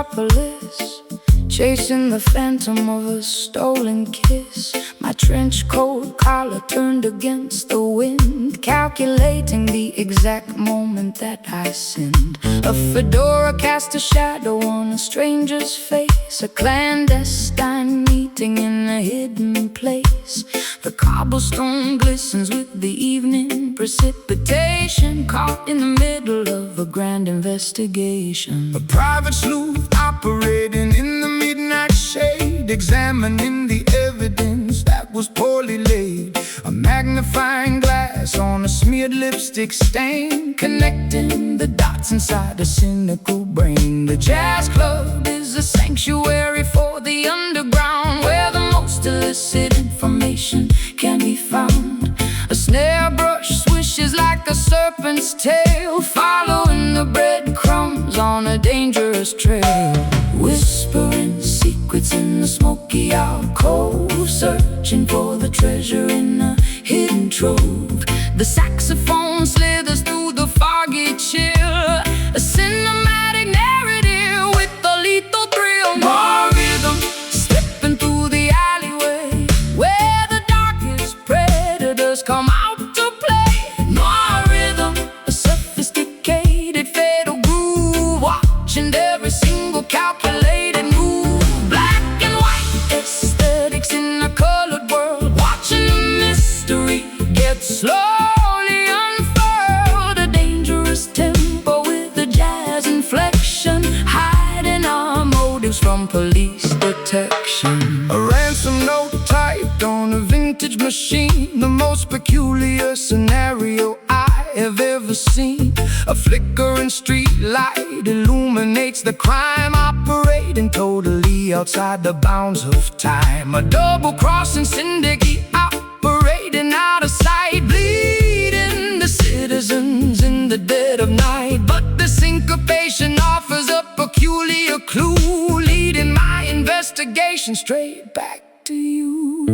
metropolis, chasing the phantom of a stolen kiss. My trench coat collar turned against the wind, calculating the exact moment that I sinned. A fedora cast a shadow on a stranger's face, a clandestine meeting in a hidden place. The cobblestone glistens with the evening precipitation, caught in the middle of a grand investigation. A private sleuth operating in the midnight shade, examining the evidence that was poorly laid. A magnifying glass on a smeared lipstick stain, connecting the dots inside a cynical brain. The jazz club is a sanctuary for the underground, where the most illicit information can be found. A snare brush swishes like a serpent's tail, following the breadcrumbs on a dangerous trail. Whispering secrets in the smoky alcove, searching for the treasure in a hidden trove. The saxophone slithers through the foggy chill, a cinematic narrative with a lethal thrill. More rhythm slipping through the alleyway, where the darkest predators come out to play. More rhythm, a sophisticated fatal groove, watching every single calculated move. Black and white aesthetics in a colored world, watching the mystery get slowly unfurled. A dangerous tempo with a jazz inflection, hiding our motives from police detection. A ransom note typed on a vintage machine, the most peculiar scenario I have ever seen. A flickering street light illuminates the crime, operating totally outside the bounds of time. A double-crossing syndicate operating out of sight, bleeding the citizens in the dead of night. But the syncopation offers a peculiar clue, leading my investigation straight back to you.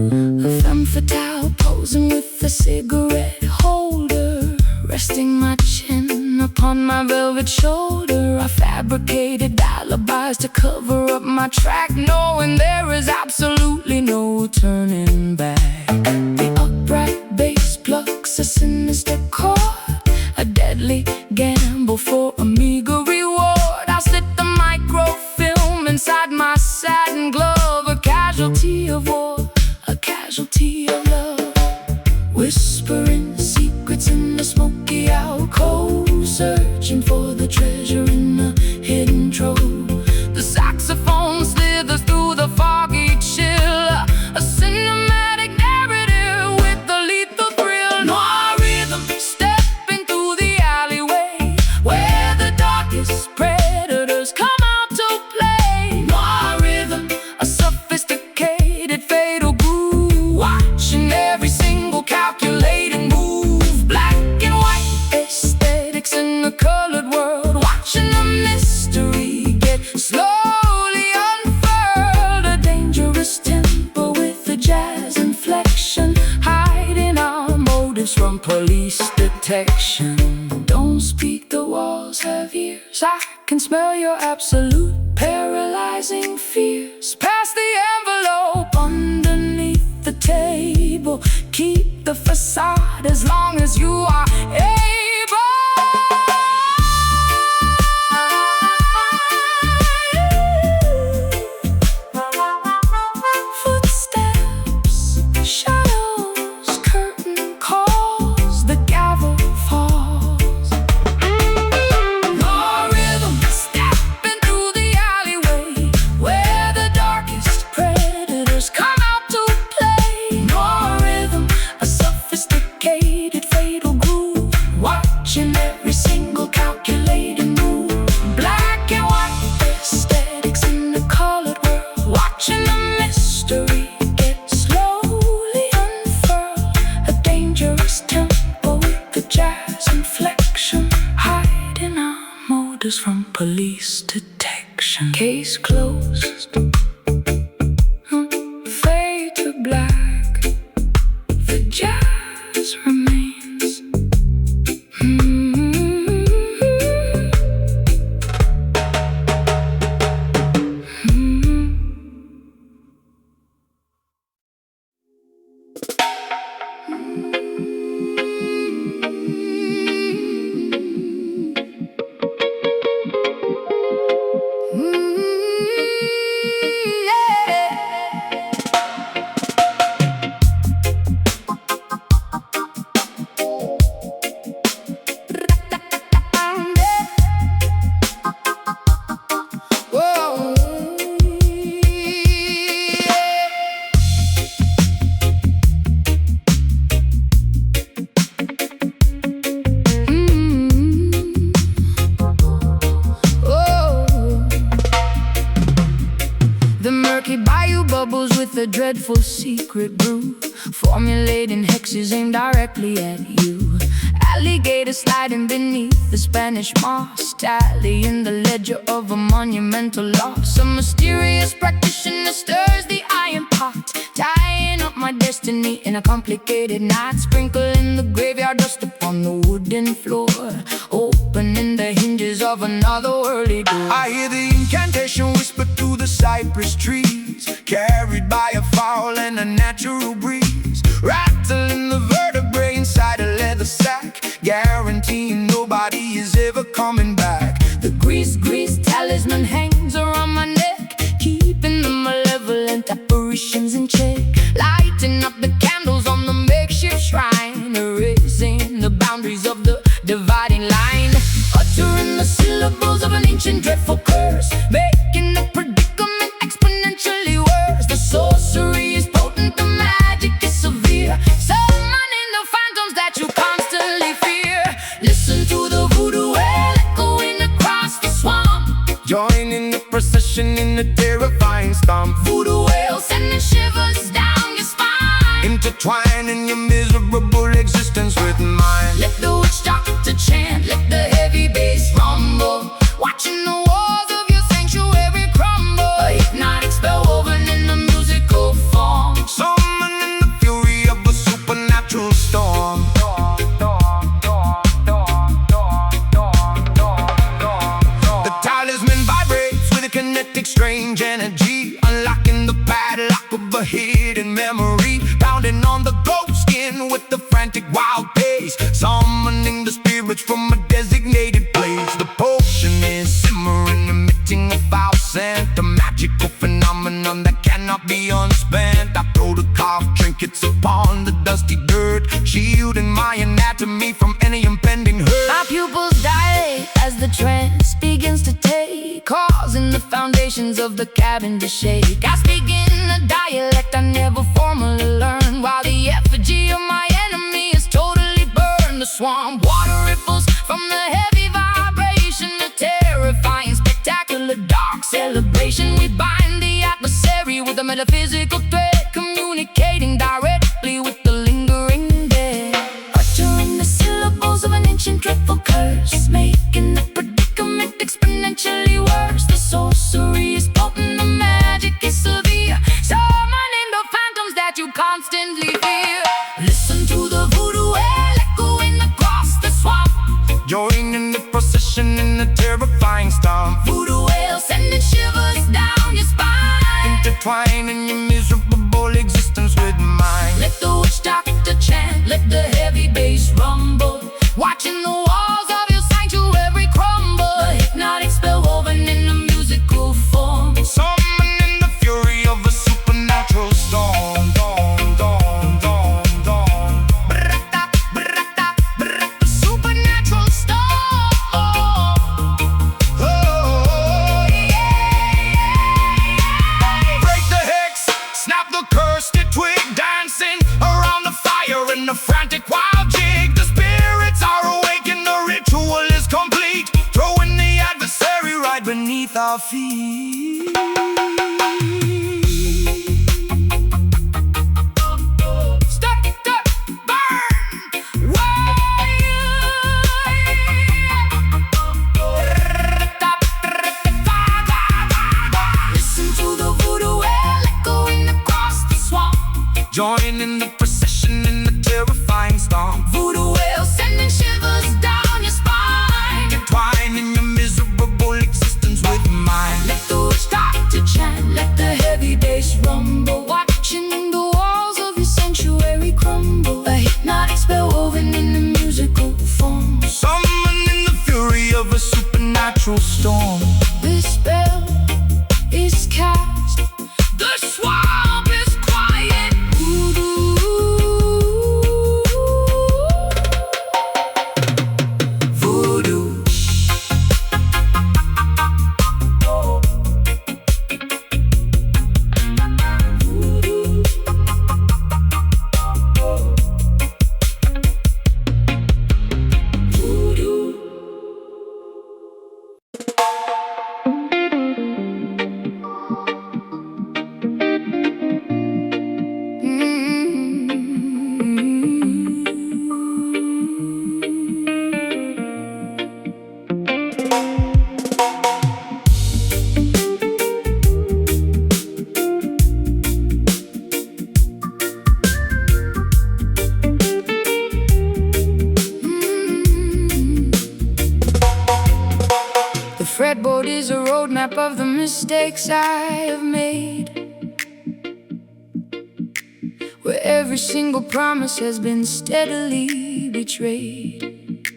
A femme fatale posing with a cigarette holder, resting my chin upon my velvet shoulder. I fabricated alibis to cover up my track, knowing there is absolutely no turning back. The upright bass plucks a sinister chord, a deadly gamble for a meager reward. I slit the microfilm inside my satin glove, a casualty of war, a casualty of love. Whispering secrets in the smoky alcove, searching for the treasure in a hidden trove. The saxophone slithers through the foggy chill, a cinematic narrative with a lethal thrill. Noir rhythm stepping through the alleyway, where the darkest predators come out to play. Noir rhythm, a sophisticated fatal groove, watching every single calculated move. Black and white aesthetics in a colored world, watching the mystery get slowly unfurled. A dangerous tempo with a jazz inflection, hiding our motives from police detection. Don't speak, the walls have ears, I can smell your absolute paralyzing fears. Pass the envelope underneath the table, keep the facade as long as you are able. Footsteps, shadows, curtain calls, the gavel falls. More rhythm stepping through the alleyway, where the darkest predators come out to play. More rhythm, a sophisticated fatal groove, watching every single calculated move. Black and white aesthetics in the colored world, watching the mystery get slowly unfurled. A dangerous tempo with a jazz inflection, hiding our motives from police detection. Case closed, fade to black, the jazz remains. with a dreadful secret brew, formulating hexes aimed directly at you. Alligator sliding beneath the Spanish moss, tallying the ledger of a monumental loss. A mysterious practitioner stirs the iron pot, tying up my destiny in a complicated knot. Sprinkling the graveyard dust upon the wooden floor, opening the hinges of another early door. I hear the incantation whisper through the cypress trees, carried by a foul and a natural breeze, rattling the vertebrae inside a leather sack, guaranteeing nobody is ever coming back. The grease talisman hangs around my neck, keeping the malevolent apparitions in check. Lighting up the candles on the makeshift shrine, erasing the boundaries of the dividing line. Uttering the syllables of an ancient dreadful curse, making the predicament exponentially worse. The sorcery is potent, the magic is severe, summoning the phantoms that you constantly fear. Listen to the voodoo wail echoing across the swamp, Join in the procession in the terrifying stomp. voodoo wail sending shivers down your spine, Intertwining your miserable existence with mine. let the witch doctor chant, let the heavy bass rumble, watching the walls of your sanctuary crumble. A hypnotic spell woven in the musical form, Summoning the fury of a supernatural storm. The talisman vibrates with a kinetic strange energy, unlocking the padlock of a hidden memory, pounding on the ghost skin with the frantic wild pace, summoning the spirits from a designated place. The potion is simmering, emitting a foul scent, a magical phenomenon that cannot be unspent. I throw the carved trinkets upon the dusty dirt, shielding my anatomy from any impending hurt. my pupils dilate as the trance begins to take, causing the foundations of the cabin to shake. I speak in a dialect I never formally learned, while the effigy of my enemy is totally burned. The swamp water ripples from the heavy vibration, a terrifying, spectacular, dark celebration. We bind the adversary with a metaphysical thread, communicating directly with the lingering dead. Uttering the syllables of an ancient dreadful curse, making the predicament exponentially worse. The sorcery is potent, the magic is severe, summoning the phantoms that you constantly fear. Listen to the voodoo wail echoing across the swamp, Join in the procession in the terrifying stomp. voodoo wail sending shivers down your spine. Intertwining your miserable existence with mine. Let the witch doctor chant, let the heavy bass rumble, watching the walls of your sanctuary crumble. A hypnotic spell woven in a musical form, Summoning the fury of a supernatural storm. the supernatural storm. Oh, break the hex, snap the cursed twig, dancing around the fire in a frantic wild jig. The spirits are awake and the ritual is complete, throwing the adversary right beneath our feet. Step, burn, listen to the voodoo wail echoing across the swamp, Join in the procession in the terrifying stomp. voodoo wail sending shivers down your spine. Entwining your miserable existence with mine. Let the witch doctor chant, let the heavy bass rumble, watching the walls of your sanctuary crumble. A hypnotic spell woven in the musical form, Summoning the fury of a supernatural storm. this spell is cast, the swamp is quiet. Voodoo, voodoo. Voodoo. fretboard is a roadmap of the mistakes I have made, where every single promise has been steadily betrayed.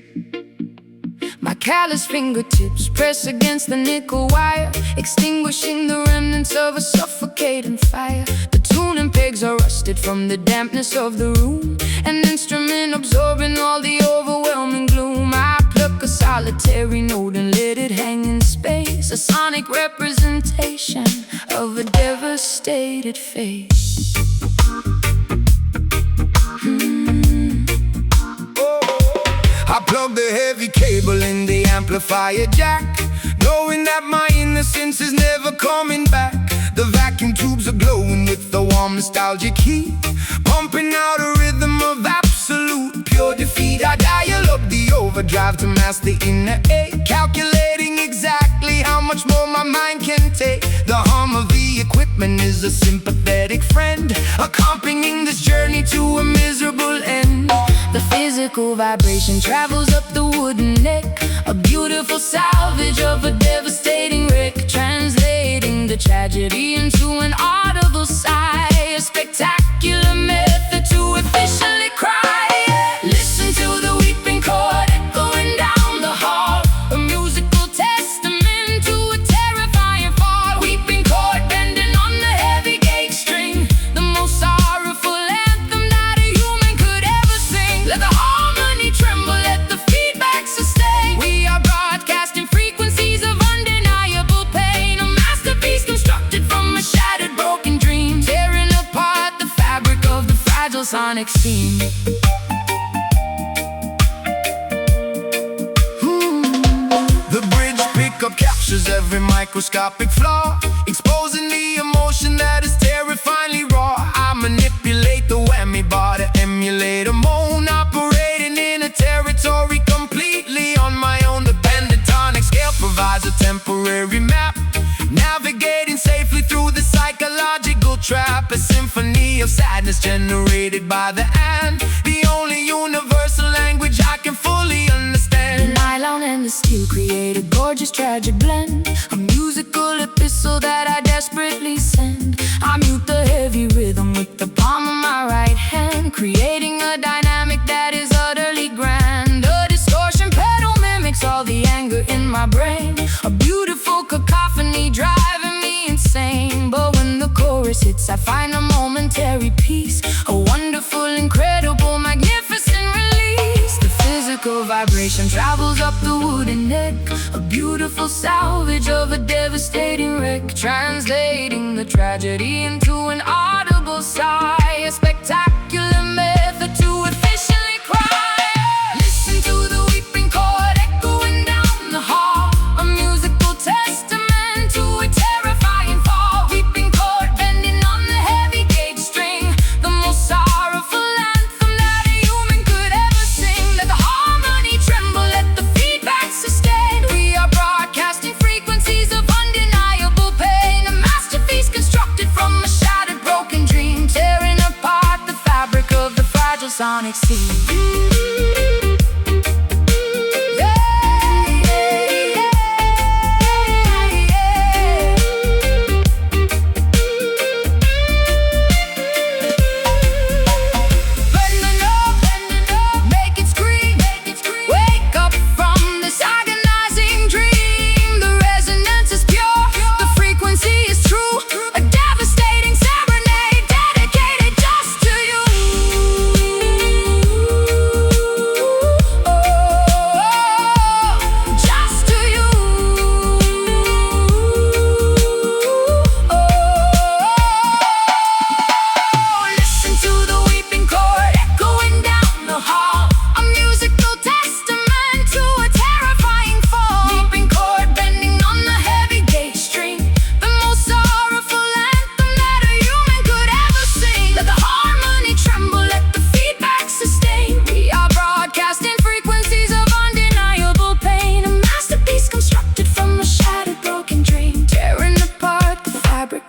My callous fingertips press against the nickel wire, extinguishing the remnants of a suffocating fire. The tuning pegs are rusted from the dampness of the room, an instrument absorbing all the overwhelming gloom. I pluck a solitary note and let it hang in space, a sonic representation of a devastated face. I plug the heavy cable in the amplifier jack, knowing that my innocence is never coming back. The vacuum tubes are glowing with the warm nostalgic heat, pumping out a rhythm of absolute pure defeat. I dial up the overdrive to mask the inner ache, calculating exactly how much more my mind can take. The hum of the equipment is a sympathetic friend, accompanying this journey to a miserable end. The physical vibration travels up the wooden neck, a beautiful salvage of a devastating wreck, translating the tragedy into an audible sigh, a spectacular method to efficiently cry. Listen to the weeping chord echoing down the hall, a musical testament to a terrifying fall. Weeping chord bending on the heavy gauge string, the most sorrowful anthem that a human could ever sing. Let the harmony tremble, let the feedback sustain. We are broadcasting frequencies of undeniable pain, a masterpiece constructed from a shattered, broken dream, tearing apart the fabric of the fragile sonic scene. The bridge pickup captures every microscopic flaw, exposing the emotion that is terrifyingly raw. I manipulate the whammy bar to emulate a moan, operating in a territory completely on my own. The pentatonic scale provides a temporary map, navigating safely through the psychological trap, a symphony of sadness generated by the and, the only universal language I can fully understand. The nylon and the steel create a gorgeous tragic blend, a musical epistle that I desperately send. I mute the heavy rhythm with the palm of my right hand, creating a dynamic that is utterly grand. A distortion pedal mimics all the anger in my brain, a beautiful cacophony driving me insane. But when the chorus hits, I find a momentary peace, a wonderful, incredible, magnificent release. The physical vibration travels up the wooden neck, a beautiful salvage of a devastating wreck, translating the tragedy into an audible sigh, a spectacular method to efficiently cry. Listen to the weeping chord echoing down the hall, a musical testament to a terrifying fall. Weeping chord bending on the heavy gauge string, the most sorrowful anthem that a human could ever sing. Let the harmony tremble, let the feedback sustain. We are broadcasting frequencies of undeniable pain, a masterpiece constructed from a shattered, broken dream, tearing apart the fabric of the fragile sonic scene.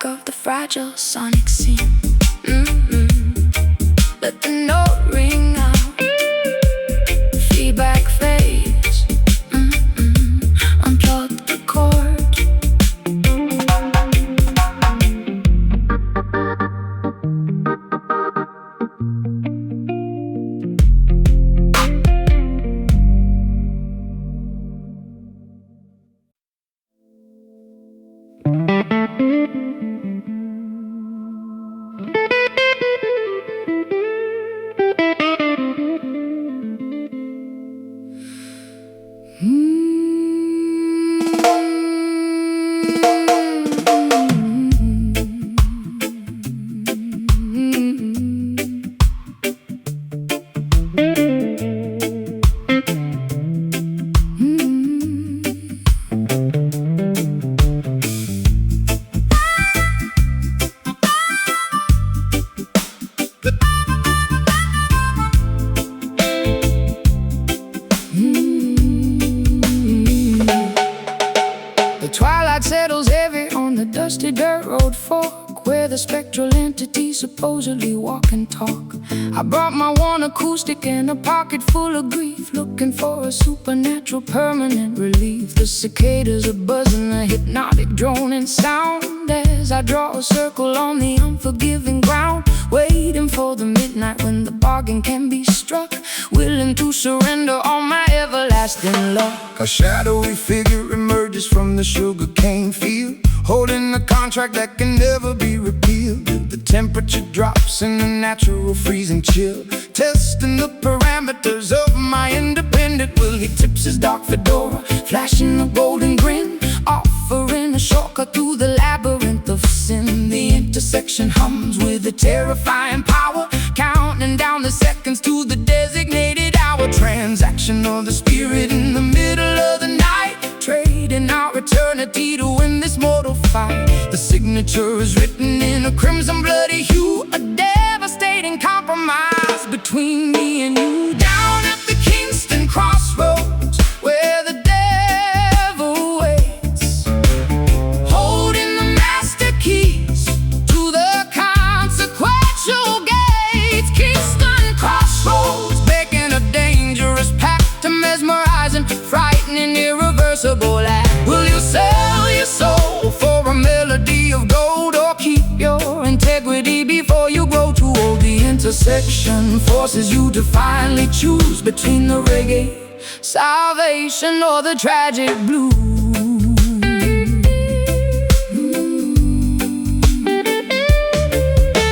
Of the fragile sonic scene. Let the note ring out, feedback fades. Unplug the cord. dusty dirt road fork where the spectral entities supposedly walk and talk. I brought my one acoustic and a pocket full of grief, looking for a supernatural permanent relief. The cicadas are buzzing, a hypnotic droning sound as I draw a circle on the unforgiving ground, waiting for the midnight when the bargain can be struck, willing to surrender all my everlasting luck. A shadowy figure emerges from the sugarcane field, holding a contract that can never be repealed. The temperature drops in a natural freezing chill, testing the parameters of my independent will. He tips his dark fedora, flashing a golden grin, offering a shortcut through the labyrinth of sin. The intersection hums with a terrifying power, counting down the seconds to the designated hour. Transaction of the spirit in the middle of the night, trading our eternity to win this mortal fight. The signature is written in a crimson bloody hue, a devastating compromise between me and you. Down at the Kingston crossroads where the devil waits, holding the master keys to the consequential gates. Kingston crossroads, making a dangerous pact, to mesmerizing, frightening, irreversible act. Will you sell your soul for a melody of gold, or keep your integrity before you grow too old? The intersection forces you to finally choose between the reggae salvation or the tragic blues.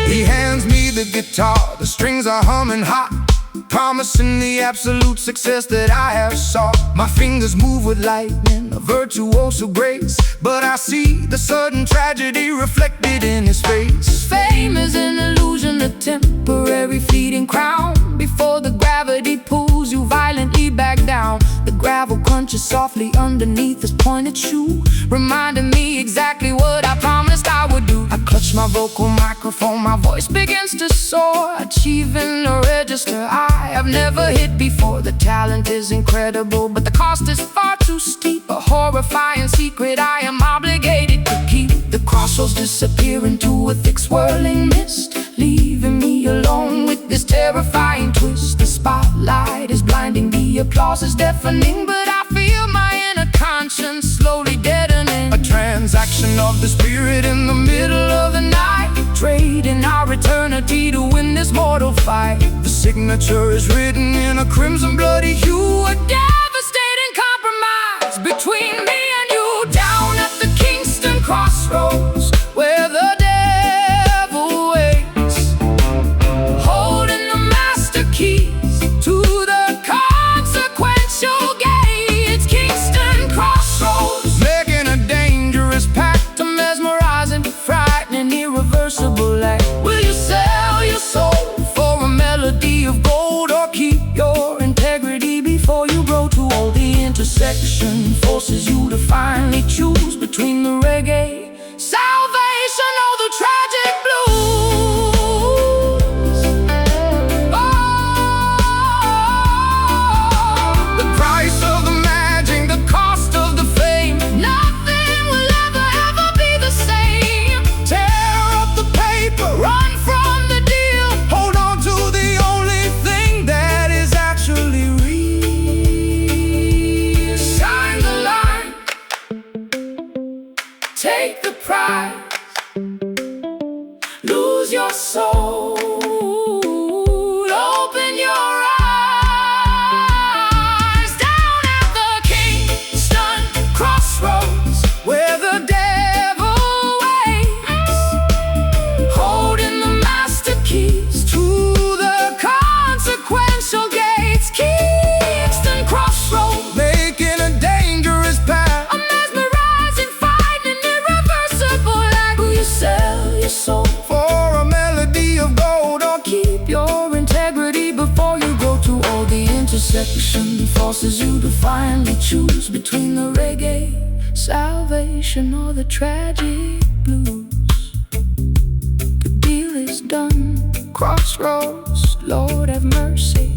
He hands me the guitar, the strings are humming hot, promising the absolute success that I have sought. My fingers move with lightning, a virtuoso grace, but I see the sudden tragedy reflected in his face. Fame is an illusion, a temporary fleeting crown, before the gravity pulls you violently back down. The gravel crunches softly underneath his pointed shoe, reminding me exactly what I promised I would do. I clutch my vocal microphone, my voice begins to soar, achieving a register I have never hit before. The talent is incredible, but the cost is far too steep, a horrifying secret I am obligated to keep. The crossroads disappear into a thick swirling mist, leaving me alone with this terrifying twist. The spotlight is blinding, the applause is deafening, but I feel my inner conscience slowly deadening. A transaction of the spirit in the middle of the night, trading our eternity to win this mortal fight. The signature is written in a crimson bloody hue, a devastating compromise between me and you. Down at the Kingston crossroads where the devil waits, holding the master keys to the consequential gates. Kingston crossroads, making a dangerous pact, to mesmerizing, frightening, irreversible act. Will you sell your soul for a melody of gold, or keep your integrity before you grow too old? The intersection forces you to finally choose between the reggae salvation or the tragic blues. Oh, the price of the magic, the cost of the fame, nothing will ever be the same. Tear up the paper, run from the deal, hold on to the only thing that is actually real. Sign the line, take the prize, lose your soul, open your eyes. Down at the Kingston crossroads where the devil waits, holding the master keys to the consequential gates. Kingston crossroads, making a dangerous path, a mesmerizing fight, an irreversible act. Will you sell your soul for a melody of gold, or keep your integrity before you grow too old? The intersection forces you to finally choose between the reggae salvation or the tragic blues. The deal is done, crossroads, Lord have mercy.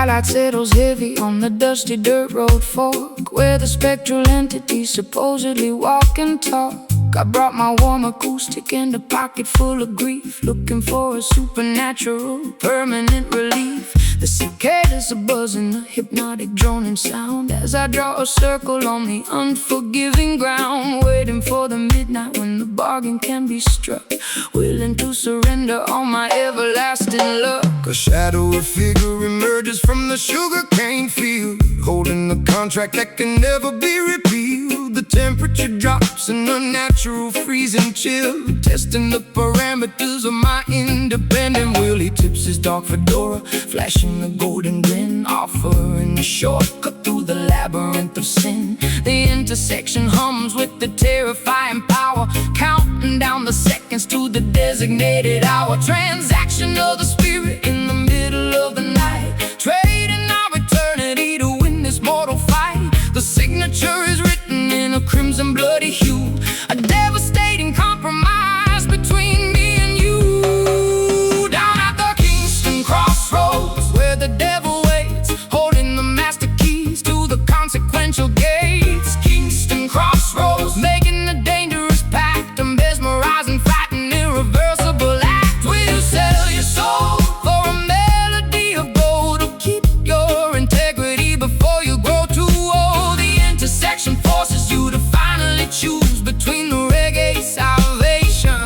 Twilight settles heavy on the dusty dirt road fork, where the spectral entities supposedly walk and talk. I brought my warm acoustic and a pocket full of grief, looking for a supernatural, permanent relief. The cicadas are buzzing, a hypnotic droning sound, as I draw a circle on the unforgiving ground, waiting for the midnight when the bargain can be struck, willing to surrender all my everlasting luck. A shadowy figure emerges from the sugarcane field, holding the contract that can never be repealed. The temperature drops in a natural freezing chill, testing the parameters of my independent will. He tips his dark fedora, flashing a golden grin, offering a shortcut through the labyrinth of sin. The intersection hums with the terrifying power, counting down the seconds to the designated hour. Transaction of the spirit in the middle of the night, trading our eternity to win this mortal fight. The signature is written in a crimson bloody hue, a devastating compromise between me and you. Down at the Kingston crossroads, where the devil waits, holding the master keys to the consequential gates. Kingston crossroads, making a dangerous pact, a mesmerizing, frightened, irreversible act. Will you sell your soul for a melody of gold, or keep your integrity before you grow too old? The intersection forces you to finally choose between the reggae salvation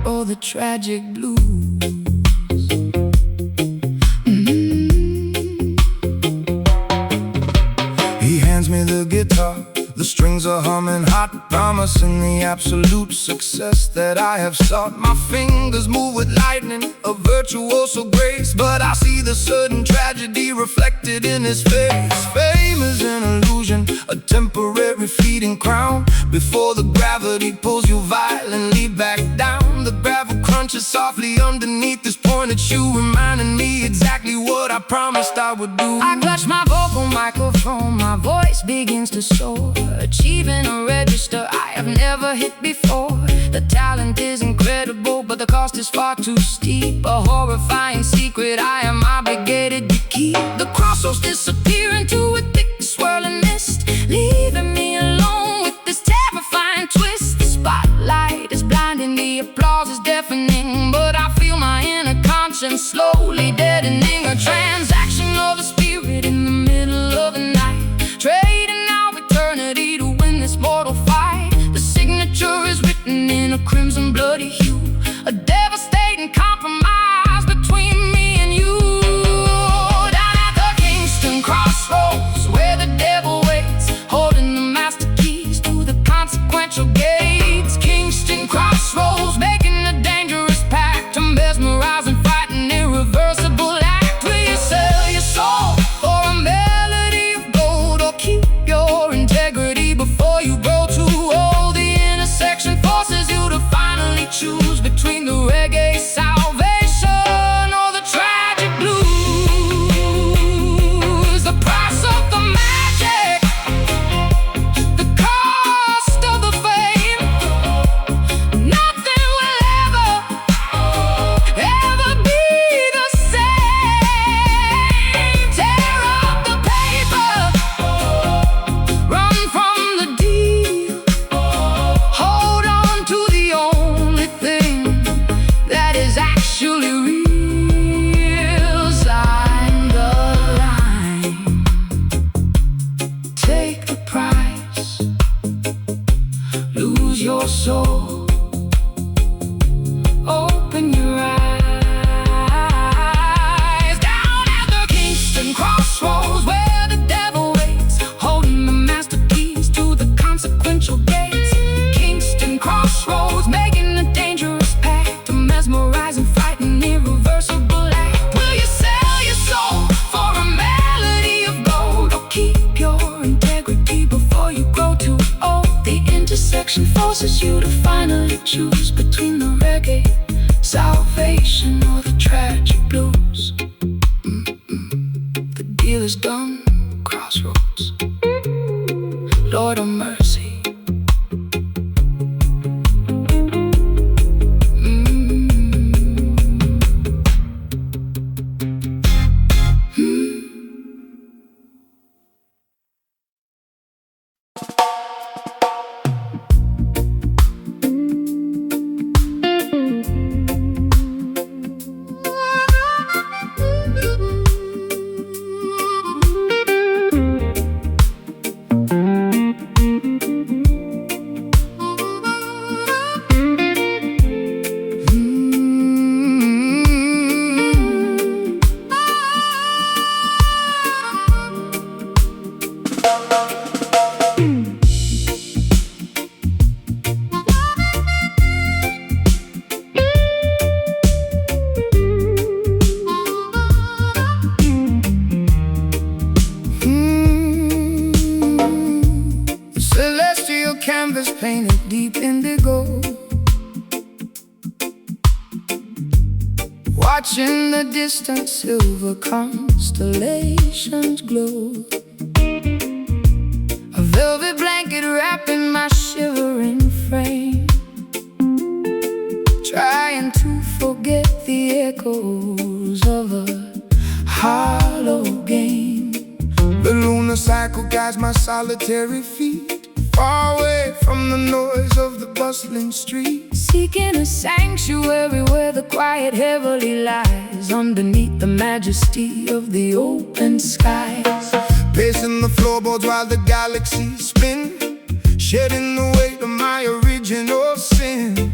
or the tragic blues. He hands me the guitar, the strings are humming hot, promising the absolute success that I have sought. My fingers move with lightning, a virtuoso grace, but I see the sudden tragedy reflected in his face. Fame is an illusion, a temporary fleeting crown, before the gravity pulls you violently back down. The gravel crunches softly underneath this pointed shoe, reminding me exactly what I promised I would do. I clutch my vocal microphone, my voice begins to soar, achieving a register I have never hit before. The talent is incredible, but the cost is far too steep, a horrifying secret I am obligated to keep. The crossroads disappear into a thick swirling mist, leaving me alone with this terrifying twist. The spotlight is blinding, the applause is deafening, but I feel my inner conscience slowly deadening. A transaction of the spirit in the middle of the night, trading our eternity to win this mortal fight. The signature is written in a crimson bloody hue, a devastating compromise between me and you. Down at the Kingston crossroads, where the devil waits, holding the master keys to the consequential gates. Kingston crossroads, making a dangerous pact, a mesmerizing, frightened, irreversible act. Will you sell your soul for a melody of gold, or keep your integrity before you grow too old? The intersection forces you to finally choose between the reggae salvation or the tragic blues. The price of the magic, the cost of the fame, nothing will ever be the same. Tear up the paper, run from the deal, hold on to the only thing that is actually real. Sign the line, take the price, lose your soul, open your eyes. Down at the Kingston crossroads, where the devil waits, holding the master keys to the consequential gates. Kingston crossroads, making a dangerous pact, a mesmerizing, frightened, irreversible act. Will you sell your soul for a melody of gold, or keep your integrity before you grow too old? The intersection forces you to finally choose between the reggae salvation or the tragic blues. The deal is done, crossroads, Lord of mercy. the distant silver constellations glow. A velvet blanket wrapping my shivering frame, trying to forget the echoes of a hollow game. The lunar cycle guides my solitary feet, far away from the noise of the bustling street, seeking a sanctuary where the quiet heavily lies underneath the majesty of the open skies. Pacing the floorboards while the galaxies spin, shedding the weight of my original sin.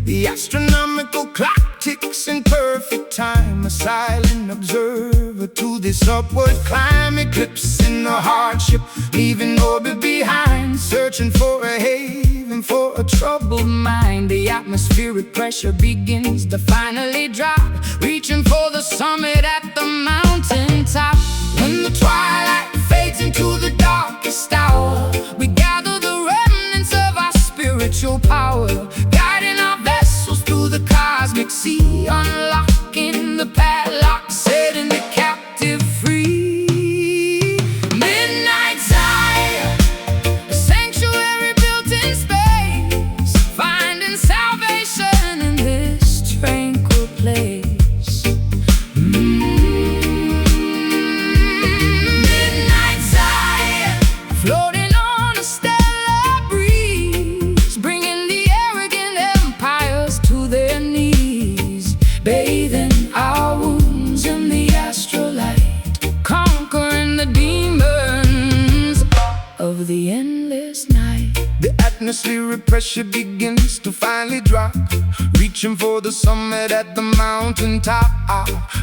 The astronomical clock ticks in perfect time, a silent observer to this upward climb. Eclipsing the hardship, leaving orbit behind, searching for a haven for a troubled mind. The atmospheric pressure begins to finally drop, reaching for the summit at the mountaintop. When the twilight fades into the darkest hour, we gather the remnants of our spiritual power, guiding our vessels through the cosmic sea, unlocking the padlock, setting the captive free. Midnight Zion, a sanctuary built in space, finding salvation in this tranquil place. Midnight Zion, floating on a stellar breeze, bringing the arrogant empires to their knees, bathing our wounds in the astrolight, conquering the demons of the endless night. the atmospheric pressure begins to finally drop, reaching for the summit at the mountaintop.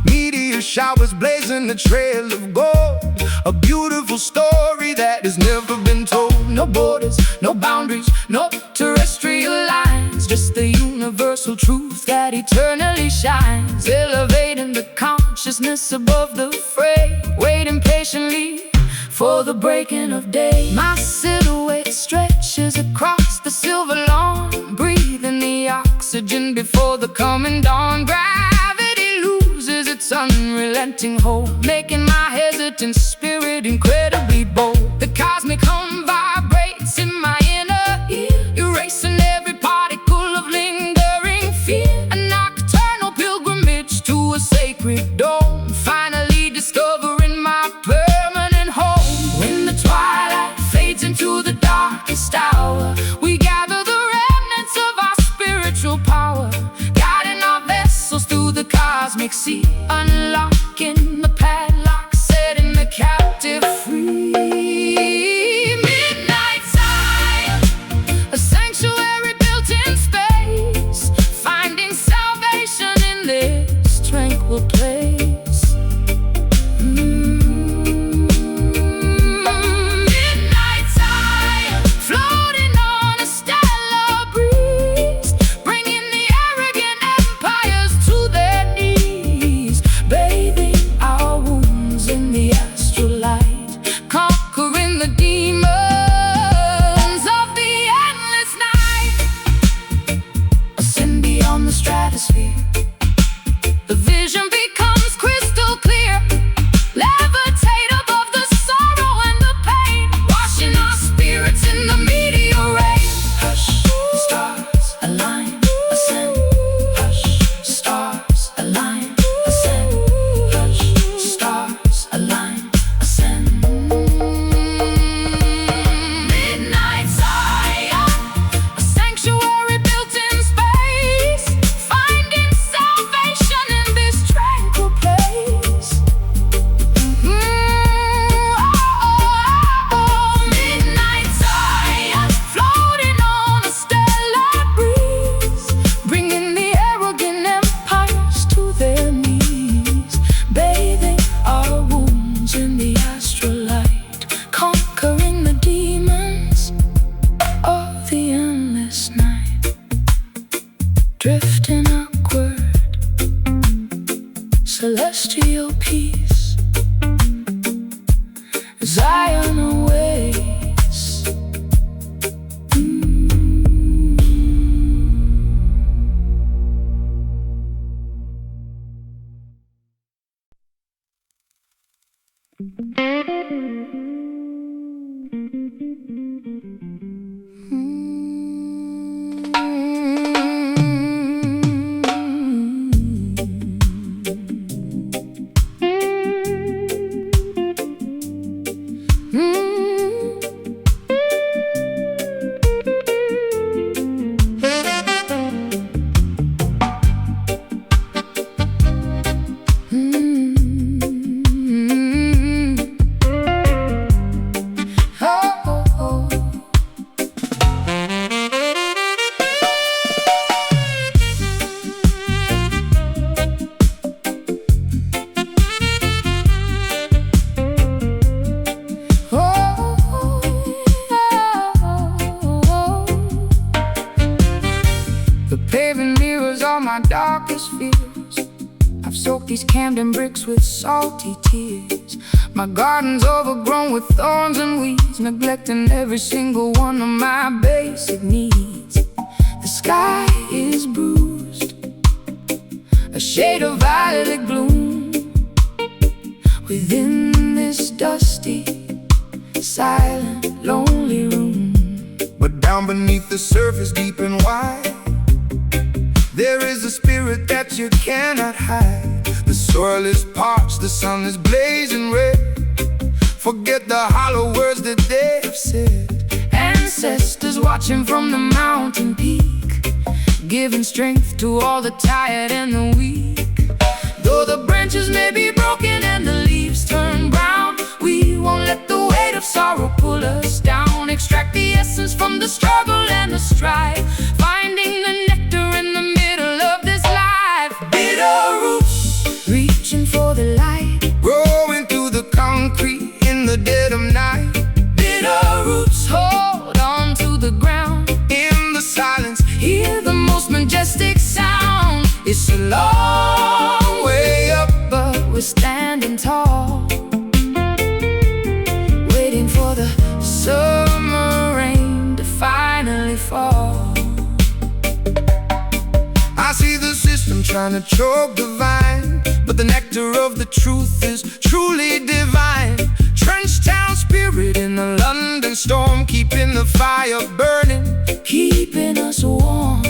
Meteor showers blazing a trail of gold, a beautiful story that has never been told. No borders, no boundaries, no terrestrial lines, just the universal truth that eternally shines, elevating the consciousness above the fray, waiting patiently for the breaking of day. My silhouette stretches across the silver lawn, breathing the oxygen before the coming dawn. Gravity loses its unrelenting hold, making my hesitant spirit incredibly bold. The cosmic hum vibrates in my inner ear, erasing every particle of lingering fear. A nocturnal pilgrimage to a sacred dome, finally discovering my permanent home. When the twilight fades into the darkest hour, we gather the remnants of our spiritual power, guiding our vessels through the cosmic sea, unlocking the padlock, setting the captive free. Midnight Zion, a sanctuary built in space, finding salvation in this tranquil place. Midnight Zion, floating on a stellar breeze, bringing the arrogant empires to their knees, bathing our wounds in the astrolight, conquering the demons of the endless night. Ascend beyond the stratosphere, the vision becomes crystal clear, levitate above the sorrow and the pain, washing our spirits in the meteor rain. Hush, stars align, ascend. Hush, stars align, ascend. Hush, stars align, ascend. Midnight Zion, a sanctuary built in space, finding salvation in this tranquil place. Midnight Zion, floating on a stellar breeze, bringing the arrogant empires to their knees, bathing our wounds in the astrolight, conquering the demons of the endless night, drifting upward, celestial peace, Zion awaits. Paving mirrors all my darkest fears. I've soaked these Camden bricks with salty tears. My garden's overgrown with thorns and weeds, neglecting every single one of my basic needs. The sky is bruised, a shade of violet gloom, within this dusty, silent, lonely room. But down beneath the surface, deep and wide, there is a spirit that you cannot hide. The soil is parched, the sun is blazing red. Forget the hollow words that they have said. Ancestors watching from the mountain peak, giving strength to all the tired and the weak. Though the branches may be broken and the leaves turn brown, we won't let the weight of sorrow pull us down. Extract the essence from the struggle and the strife, finding the nectar in the middle of this life. Bitter roots, reaching for the light, growing through the concrete in the dead of night. Bitter roots, hold on to the ground. In the silence, hear the most majestic sound. It's a long way up, but we're standing tall, waiting for the summer rain to finally fall. I see the system trying to choke the vine, but the nectar of the truth is truly divine. Trench town spirit in the London storm, keeping the fire burning, keeping us warm.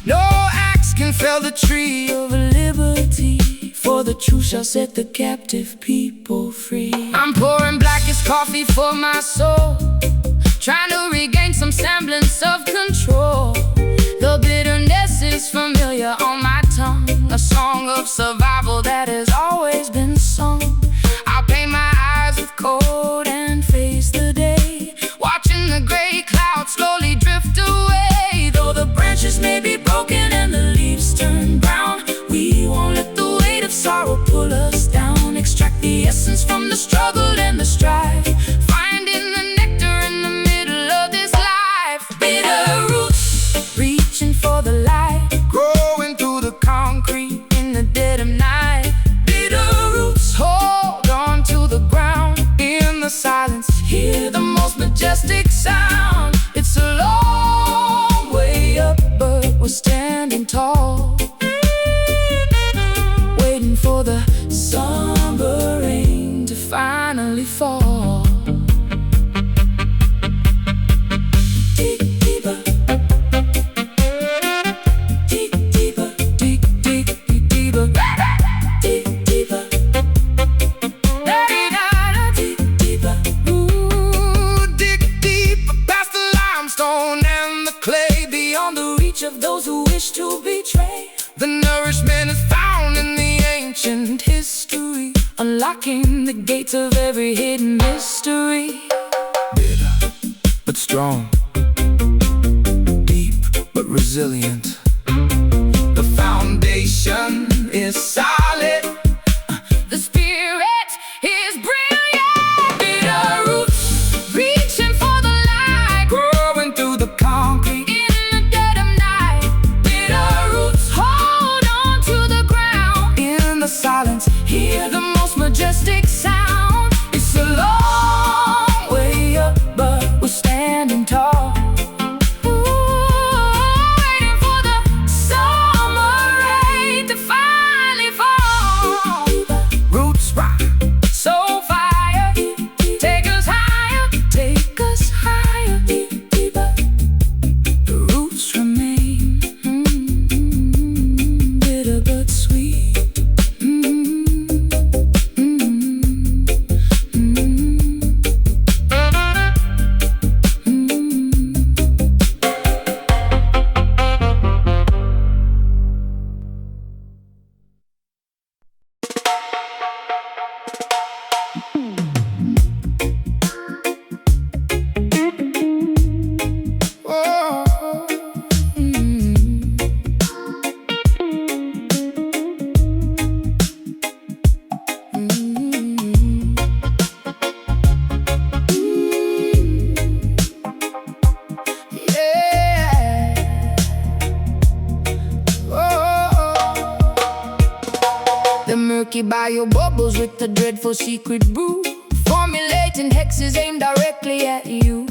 No axe can fell the tree of liberty, for the truth shall set the captive people free. I'm pouring blackest coffee for my soul, trying to regain some semblance of control. The bitterness is familiar on my tongue, a song of survival that has always been sung. I'll paint my eyes with cold and face the day, watching the gray clouds slowly drift away. Though the branches may be broken and the leaves turn brown, we won't let the weight of sorrow pull us down. Extract the essence from the struggle and the strife, finding the nectar in the middle of this life. Bitter roots, reaching for the light, growing through the concrete in the dead of night. Bitter roots, hold on to the ground. In the silence, hear the most majestic sound. It's a long way up, but we're standing tall, waiting for the summer rain to finally fall. Dig deeper, dig deeper, dig, dig, dig deeper, dig deeper, dig deeper. ooh, dig deeper past the limestone and the clay, Beyond the reach of those who wish to betray. the nourishment is found in the ancient History, unlocking the gates of every hidden mystery. bitter but strong, deep but resilient. The foundation is solid, The spirit is brilliant. Bitter roots, reaching for the light, growing through the concrete in the dead of night. Bitter roots, hold on to the ground. in the silence, Hear the most majestic sound. It's a long way up, but we're standing tall, waiting for the summer rain to finally fall. a dreadful secret brew, formulating hexes aimed directly at you.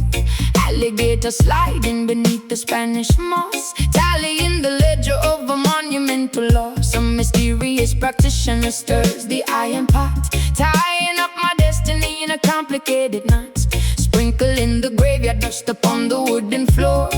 Alligator sliding beneath the Spanish moss, tallying the ledger of a monumental loss. A mysterious practitioner stirs the iron pot, tying up my destiny in a complicated knot. Sprinkling the graveyard dust upon the wooden floor,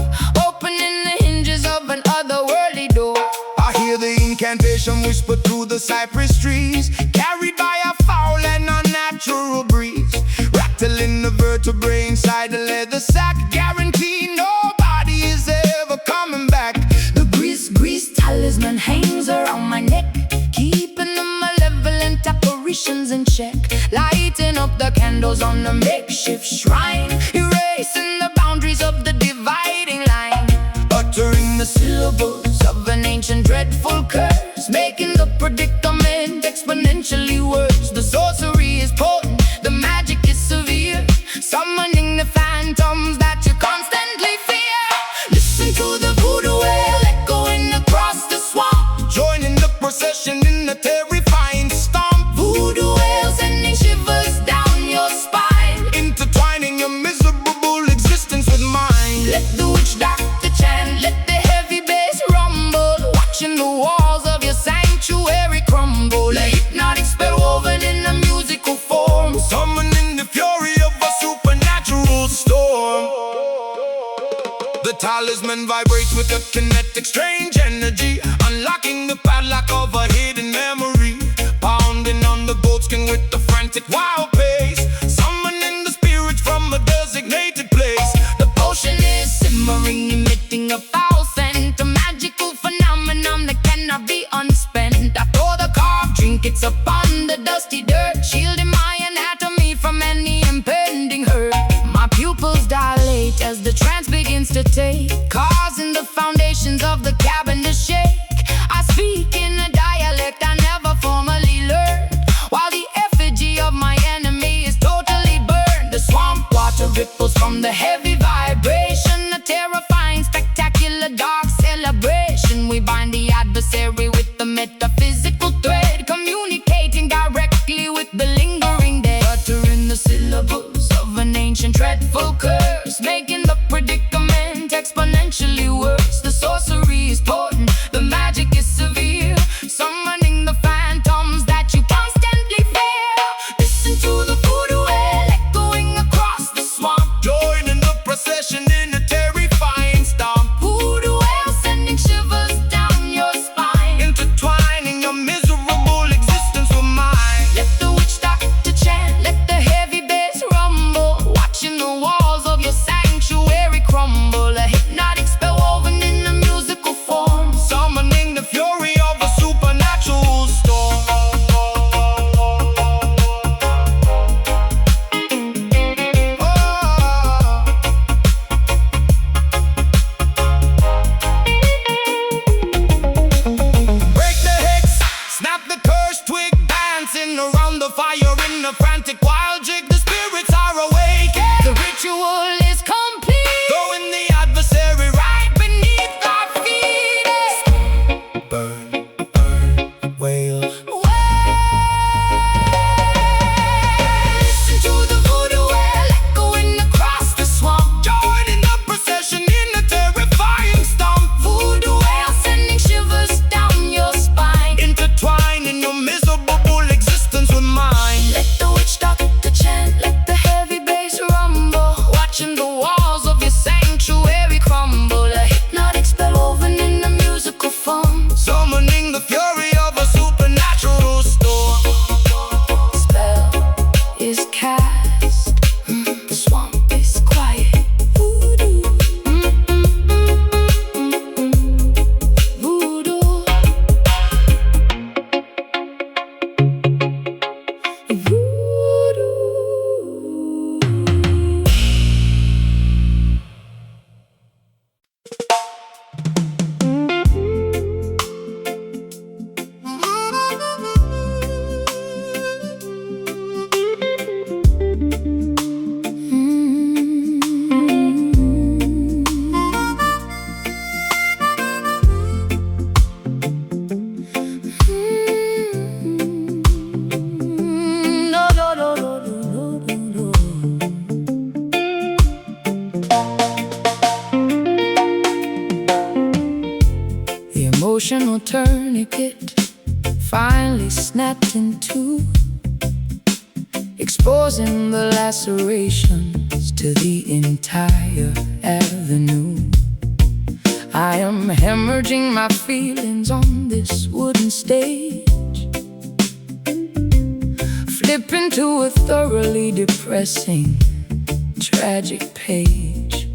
opening the hinges of an otherworldly door. I hear the incantation whisper through the cypress trees, carried by a foul and unnatural breeze, rattling the vertebrae inside the leather sack, guarantee nobody is ever coming back. The grease talisman hangs around my neck, keeping the malevolent apparitions in check, lighting up the candles on the makeshift shrine, erasing the boundaries of the dividing line, Uttering the syllables of an ancient dreadful curse, making the predicament exponentially worse. The sorcery is potent, the magic is severe, summoning the phantoms that you constantly fear. Listen to the voodoo wail echoing across the swamp, joining the procession in the terrifying stomp. voodoo wail sending shivers down your spine. Intertwining your miserable existence with mine. Let the witch doctor chant, let the heavy bass rumble, watching the walls of your sanctuary crumble. A hypnotic spell woven in a musical form, Summoning the fury of a supernatural storm. The talisman vibrates with a kinetic strange energy, unlocking the padlock of a hidden memory, pounding on the goatskin with the frantic wild pace, summoning the spirits from a designated place. the potion is simmering, emitting a foul scent, a magical phenomenon that cannot be unspent. I throw the carved trinkets upon the dusty dirt, shielding my anatomy from any impending hurt. My pupils dilate as the trance begins to take, causing the foundations of the cabin to shake. I speak in a dialect I never formally learned, while the effigy of my enemy is totally burned. The swamp water ripples from the heavy vibration, a terrifying, spectacular, dark celebration. We bind the adversary with the metaphysical thread, communicating directly with the lingering dead. Uttering the syllables of an ancient dreadful curse, making the predicament exponentially worse. The sorcery is potent, the magic is severe, summoning the phantoms that you constantly fear. Listen to the voodoo wail echoing across the swamp, Joining the procession in a terrifying stomp. voodoo wail sending shivers down your spine. Intertwining your miserable existence with mine. Let the witch doctor chant, let the heavy bass rumble, watching the walls of your sanctuary crumble. A hypnotic spell woven in a musical form, Summoning the fury of a supernatural storm. Break the hex, snap the cursed twig, dancing around the fire in a frantic wild jig. The spirits are awake, the ritual is complete, throwing the adversary right beneath our feet. burn, wail. Listen to the voodoo wail echoing across the swamp, Joining the procession in a terrifying stomp. voodoo wail sending shivers down your spine. Intertwining your miserable existence with mine. Let the witch doctor chant, let the heavy bass rumble, watching the walls of your sanctuary crumble. A hypnotic spell woven in a musical form, Summoning the fury of a supernatural storm. spell is cast, the swamp is quiet. Voodoo, voodoo, voodoo. split in two, exposing the lacerations to the entire avenue. I am hemorrhaging my feelings on this wooden stage, flipping to a thoroughly depressing, tragic page.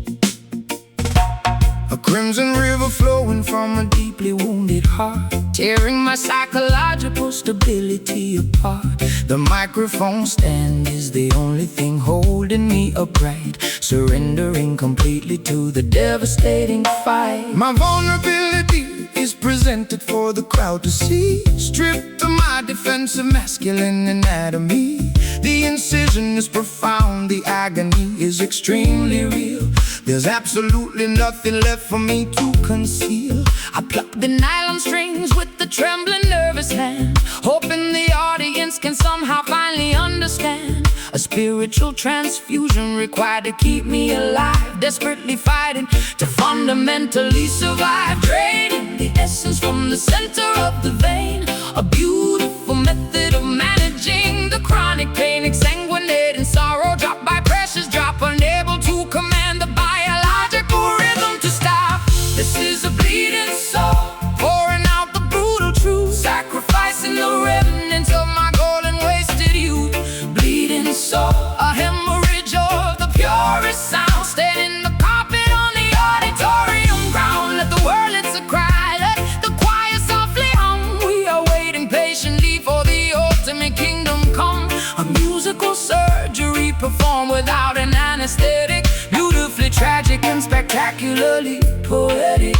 A crimson river flowing from a deeply wounded heart, tearing my psychological stability apart. the microphone stand is the only thing holding me upright, surrendering completely to the devastating fight. my vulnerability is presented for the crowd to see, stripped of my defensive masculine anatomy. The incision is profound, the agony is extremely real. There's absolutely nothing left for me to conceal. I pluck the nylon strings with the trembling, nervous hand, hoping the audience can somehow finally understand. A spiritual transfusion required to keep me alive, desperately fighting to fundamentally survive, draining the essence from the center of the vein. A beautiful method of managing the chronic pain, exsanguinating sorrow, drop by precious drop, unable to command the biological rhythm to stop. This is a bleeding soul, pouring out the brutal truth, sacrificing the remnants of my golden wasted youth. Bleeding soul, a hemorrhage of the purest sound, staining the carpet on the auditorium ground. Let the wordlets cry, let the choir softly hum. We are waiting patiently for the ultimate kingdom come. A musical surgery performed without an anesthetic, beautifully tragic and spectacularly poetic.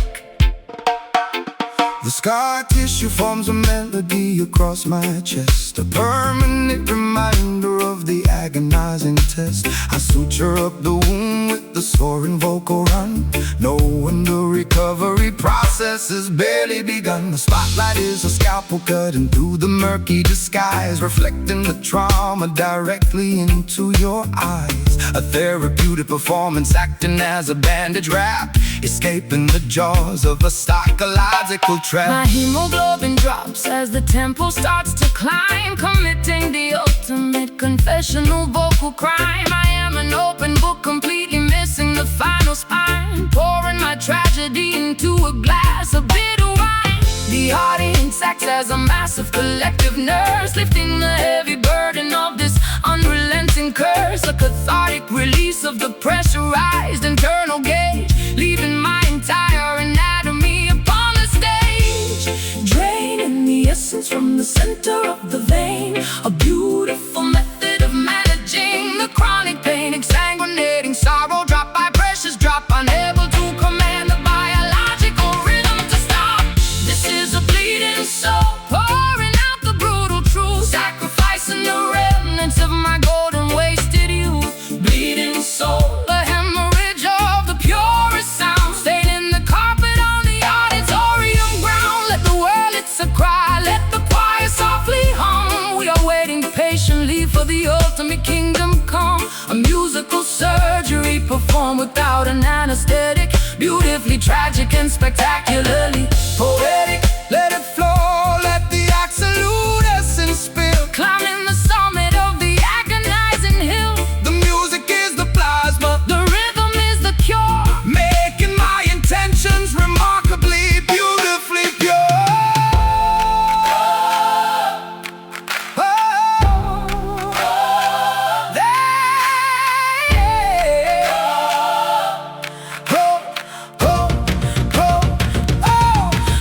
The scar tissue forms a melody across my chest, a permanent reminder of the agonizing test. I suture up the wound with the soaring vocal run, knowing the recovery process has barely begun. The spotlight is a scalpel cutting through the murky disguise, reflecting the trauma directly into your eyes. A therapeutic performance acting as a bandage wrap, escaping the jaws of a psychological trap. My hemoglobin drops as the tempo starts to climb, committing the ultimate confessional vocal crime. I am an open book, completely missing the final spine, pouring my tragedy into a glass of bitter wine. The audience acts as a massive collective nurse, lifting the heavy burden of this unrelenting curse. A cathartic release of the pressurized internal gauge, leaving my entire anatomy upon the stage, draining the essence from the center of the vein. A beautiful method of managing the chronic pain, exsanguinating sorrow, drop by precious drop, unable to command the biological rhythm to stop. This is a bleeding soul, pouring out the brutal truth, sacrificing the remnants of my golden wasted youth. Bleeding soul, a hemorrhage of the purest sound, staining the carpet on the auditorium ground. Let the wordlets cry, let the choir softly hum. We are waiting patiently for the ultimate kingdom come. A musical surgery performed without an anesthetic, beautifully tragic and spectacularly poetic. Let it flow, let the absolute essence spill, Climbing the summit of the agonizing hill. the music is the plasma, The rhythm is the cure, making my intentions remarkably, beautifully pure.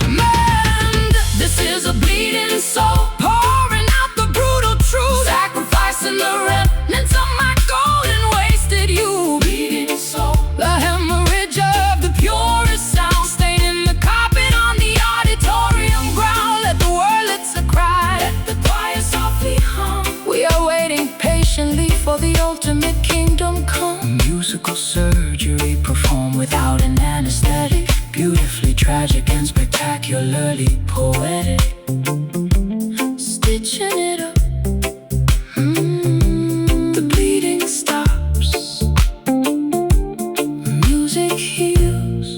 man. This is a bleeding soul, pouring out the brutal truth, sacrificing the remnants of my golden wasted youth. Bleeding soul, the hemorrhage of the purest sound, staining the carpet on the auditorium ground. Let the wordlets cry, let the choir softly hum. We are waiting patiently for the ultimate kingdom come. Musical surgery performed without an anesthetic, beautifully tragic and spectacularly poetic. Stitching it up, the bleeding stops, music heals.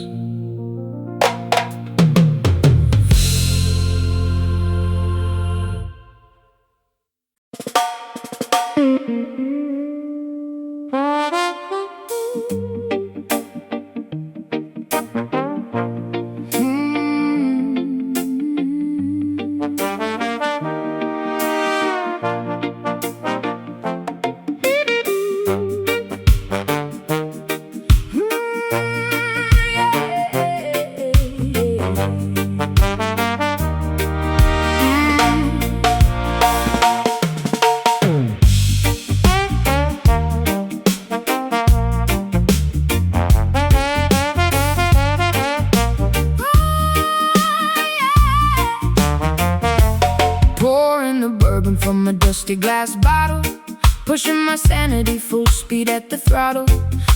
rusty glass bottle, pushing my sanity full speed at the throttle.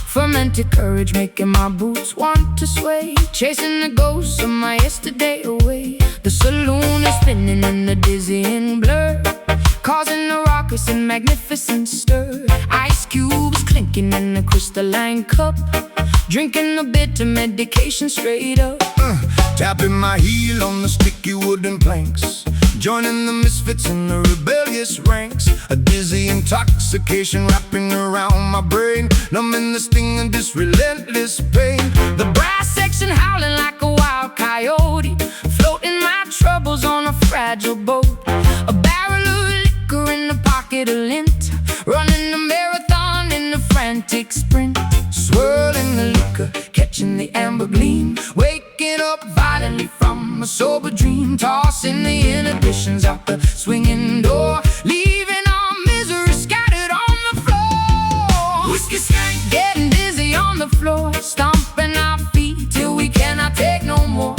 Fermented courage making my boots want to sway, chasing the ghosts of my yesterday away. The saloon is spinning in the dizzying blur, causing a raucous and magnificent stir. Ice cubes clinking in a crystalline cup, drinking the bitter medication straight up. Tapping my heel on the sticky wooden planks, joining the misfits in the rebellious ranks. A dizzy intoxication wrapping around my brain, numbing the sting of this relentless pain. The brass section howling like a wild coyote, floating my troubles on a fragile boat. A barrel of liquor in the pocket of lint, running a marathon in a frantic sprint. Swirling the liquor, Catching the amber gleam, waking up violently from a sober dream. tossing the inhibitions out the swinging door, leaving our misery scattered on the floor. Whiskey skank, Getting dizzy on the floor, stomping our feet till we cannot take no more.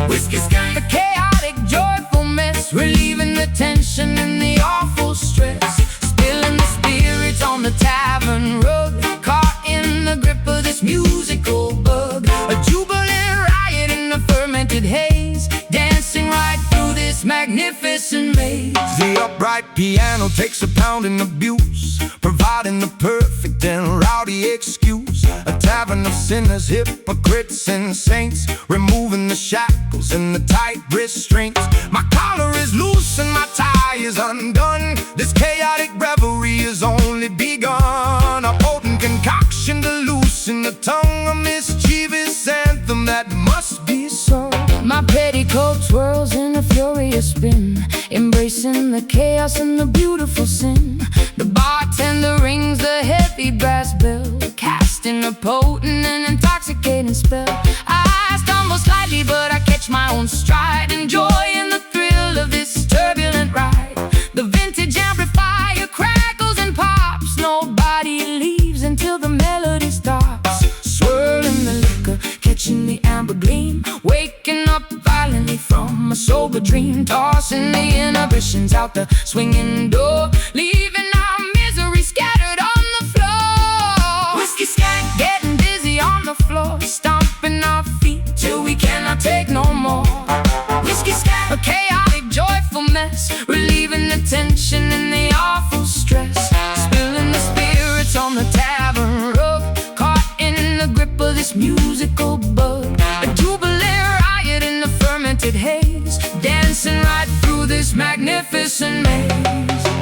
whiskey skank, The chaotic, joyful mess, relieving the tension and the awful stress. Spilling the spirits on the tavern rug, caught in the grip of this musical bug. A jubilant riot in the fermented haze, dancing right through this magnificent maze. The upright piano takes a pounding abuse, providing the perfect and rowdy excuse. A tavern of sinners, hypocrites and saints, removing the shackles and the tight restraints. My collar is loose and my tie is undone. This chaotic revelry is only begun. A potent concoction to loosen the tongue, a mischievous anthem that must be sung. My petticoat swirls in a furious spin, embracing the chaos and the beautiful sin. The bartender rings the heavy brass bell, casting a potent and intoxicating spell. I stumble slightly, but I catch my own stride, enjoying the thrill of this turbulent ride. The vintage amplifier crackles and pops, nobody leaves until the melody stops. Swirling the liquor, catching the amber gleam, waking up violently from a sober dream. Tossing the inhibitions out the swinging door, leaving our misery scattered on the floor. Whiskey skank, Getting dizzy on the floor, stomping our feet till we cannot take no more. whiskey skank, A chaotic, joyful mess, relieving the tension and the awful stress. Spilling the spirits on the tavern rug, caught in the grip of this musical bug. A jubilant riot in the fermented haze, dancing right through this magnificent maze.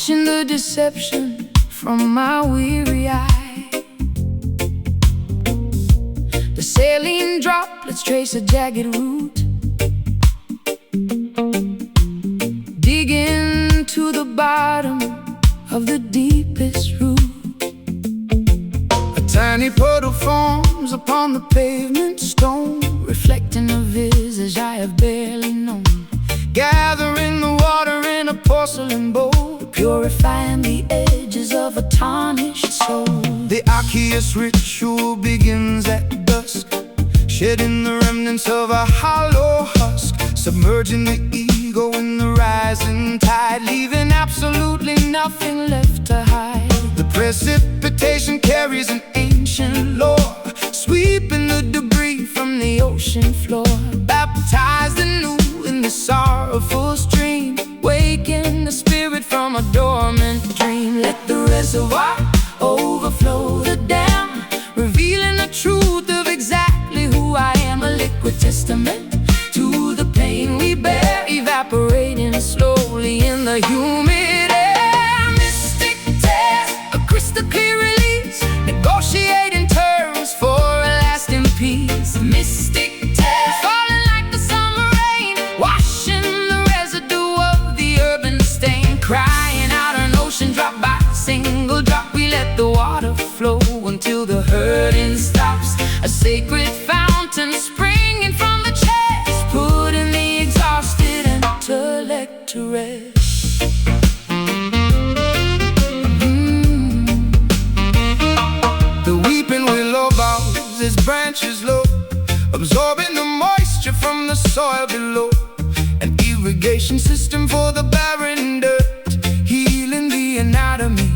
watching the deception from my weary eye. The saline droplets trace a jagged route, digging to the bottom of the deepest root. A tiny puddle forms upon the pavement stone, reflecting a visage I have barely known. Gathering the water in a porcelain bowl, purifying the edges of a tarnished soul. the Arceus ritual begins at dusk, shedding the remnants of a hollow husk, submerging the ego in the rising tide, leaving absolutely nothing left to hide. The precipitation carries an ancient lore, sweeping the debris from the ocean floor. Baptized anew in the sorrowful stream, waking the spirit from a dormant dream. Let the reservoir overflow the dam, revealing the truth of exactly who I am. A liquid testament to the pain we bear, evaporating slowly in the humid air. Mystic tears, a crystal clear release, negotiating terms for a lasting peace. Mystic tears, falling like the summer rain, washing the residue of the urban stain. Crying out an ocean drop by single drop, we let the water flow until the hurting stops. A sacred fountain springing from the chest, putting the exhausted intellect to rest. The weeping willow bows its branches low, absorbing the moisture from the soil below. An irrigation system for the barren dirt, healing the anatomy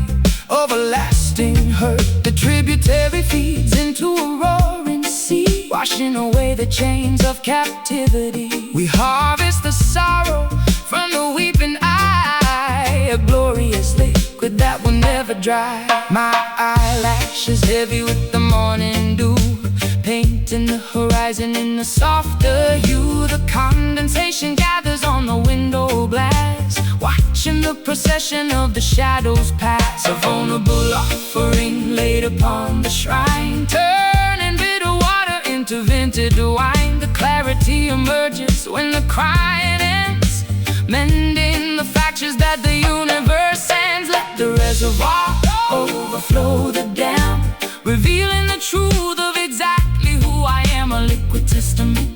of a lasting hurt. The tributary feeds into a roaring sea, Washing away the chains of captivity. we harvest the sorrow From the weeping eye, a glorious liquid that will never dry. my Eyelashes heavy with the morning dew, painting the horizon in a softer hue. The condensation gathers on the window glass, watching the procession of the shadows pass. A vulnerable offering laid upon the shrine, turning bitter water into vintage wine. The clarity emerges when the crying ends, mending the fractures that the universe sends. Let the reservoir overflow the dam, revealing the truth of exactly who I am. A liquid testament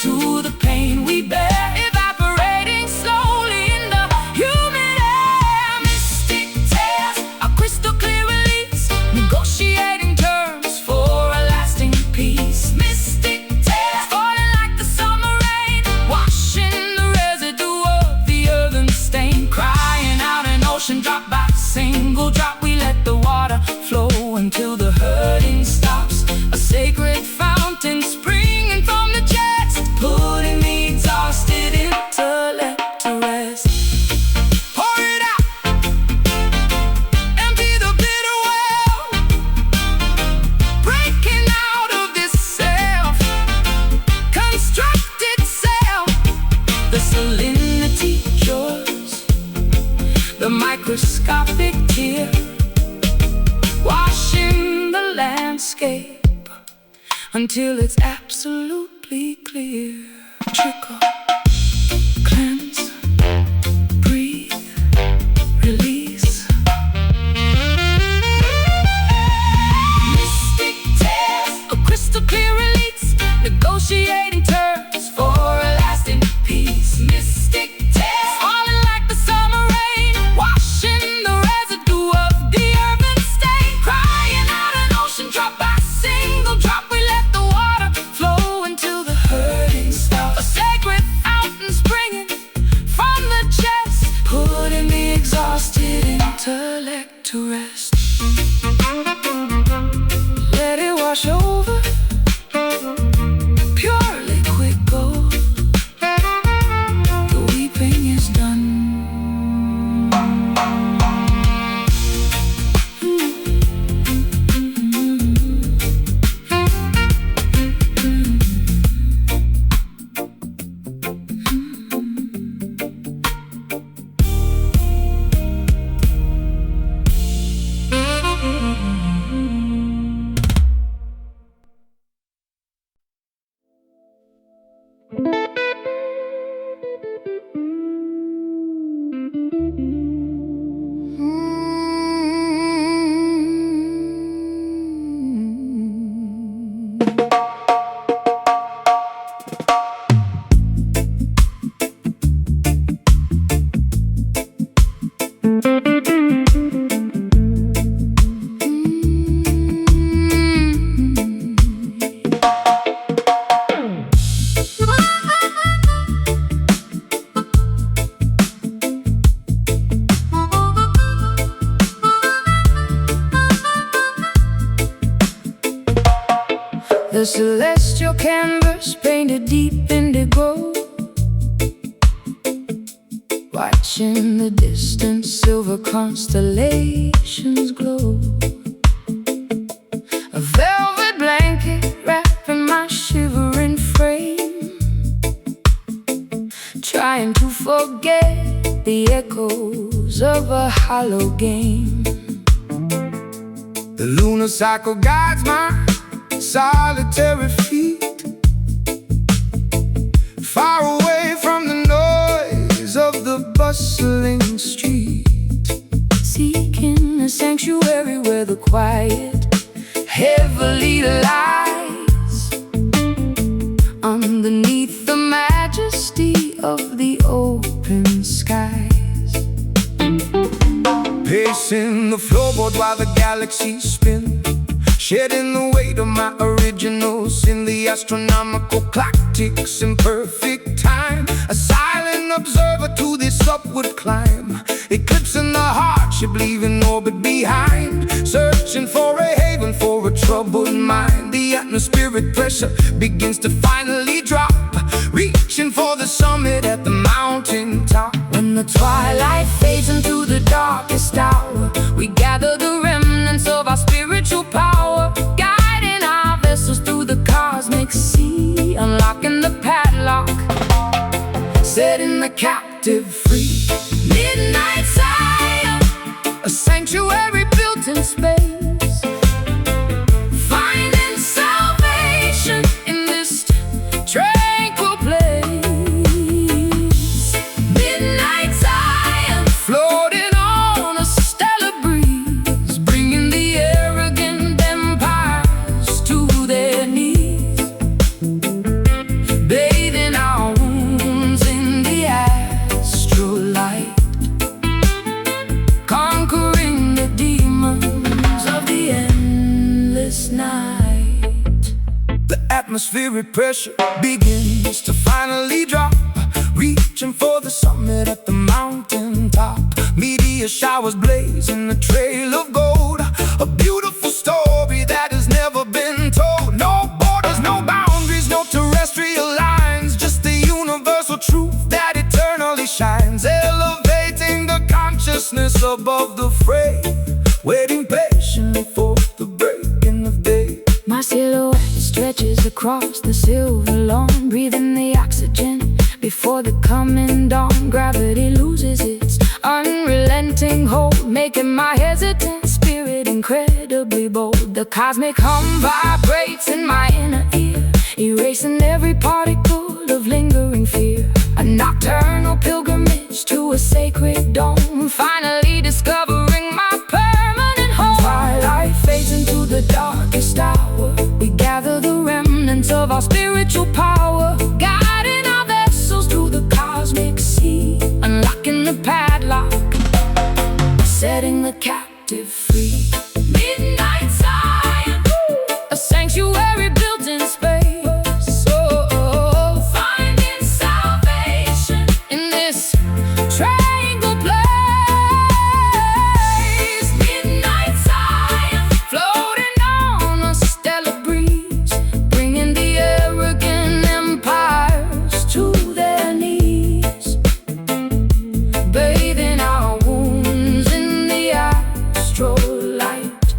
to the pain we bear, evaporating slowly in the humid air. Mystic tears, a crystal clear release, negotiating terms for a lasting peace. Mystic tears, falling like the summer rain, washing the residue of the earthen stain. Crying out an ocean drop by single drop, we let the water flow until the hurting stops. A sacred fountain springing from the chest, putting the exhausted intellect to rest. pour it out, empty the bitter well, Breaking out of this self-constructed self. The salinity yours, the microscopic tear, washing the landscape until it's absolutely clear. Trickle, cleanse, breathe, release. Mystic tears, a crystal clear release, negotiating terms for a lasting peace. Mystic tears, falling like the summer rain, washing the residue of the urban stain. Crying out an ocean drop by single drop, we let the water flow until the hurting stops. A sacred fountain springing from the chest, putting the exhausted intellect to rest. Let it wash over, pure liquid gold. The weeping is done. the celestial canvas painted deep indigo, watching the distant silver constellations glow. A velvet blanket wrapping my shivering frame, trying to forget the echoes of a hollow game. The lunar cycle guides my solitary feet, far away from the noise of the bustling street, seeking a sanctuary where the quiet heavily lies underneath the majesty of the open skies. Pacing the floorboard while the galaxies spin, shedding the weight of my originals in the astronomical clock ticks in perfect time. A silent observer to this upward climb, eclipsing the hardship, leaving orbit behind, searching for a haven for a troubled mind. The atmospheric pressure begins to finally drop, reaching for the summit at the mountain top. When the twilight fades into the darkest hour, we gather the remnants of our spiritual power, guiding our vessels through the cosmic sea, unlocking the padlock, setting the captive free. Midnight Zion, A sanctuary built in space, finding salvation in this tranquil place. Midnight Zion, floating on a stellar breeze, bringing the arrogant empires to their knees, bathing our wounds in the astral light, conquering the demons of the endless night. the atmospheric pressure begins to finally drop, reaching for the summit at the mountain top. Meteor showers blaze in a trail of gold, a beautiful story that has never been told. No borders, no boundaries, no terrestrial lines, just the universal truth that eternally shines, elevating the consciousness above the fray, waiting patiently for the breaking of day. My silhouette stretches across the silver lawn, breathing the oxygen before the coming dawn. Gravity loses its unrelenting hold, making my hesitant spirit incredibly bold. The cosmic hum vibrates in my inner ear, erasing every particle of lingering fear. A nocturnal pilgrimage to a sacred dome, finally discovering my permanent home. Twilight fades into the darkest hour, we gather the remnants of our spiritual power, guiding our vessels through the cosmic sea, unlocking the padlock, setting the captive free. Midnight Zion, a sanctuary built in space, oh, finding salvation in this tranquil place. Midnight Zion, floating on a stellar breeze, bringing the arrogant empires to their knees, bathing our wounds in the astral light,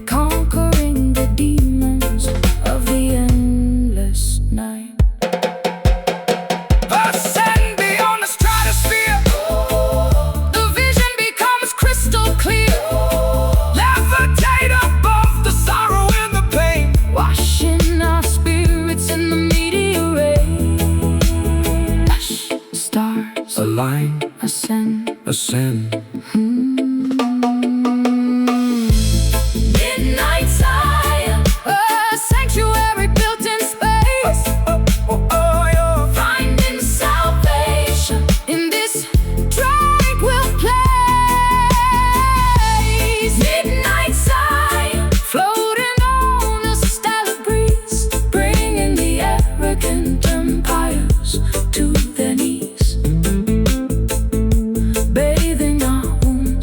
conquering the demons of the endless night. Ascend beyond the stratosphere, The vision becomes crystal clear, levitate above the sorrow and the pain, washing our spirits in the meteor rain. Hush, stars align, ascend. ascend. Midnight Zion, a sanctuary built in space, finding salvation in this tranquil place. Midnight Zion, floating on a stellar breeze, bringing the arrogant empires to their knees, bathing our wounds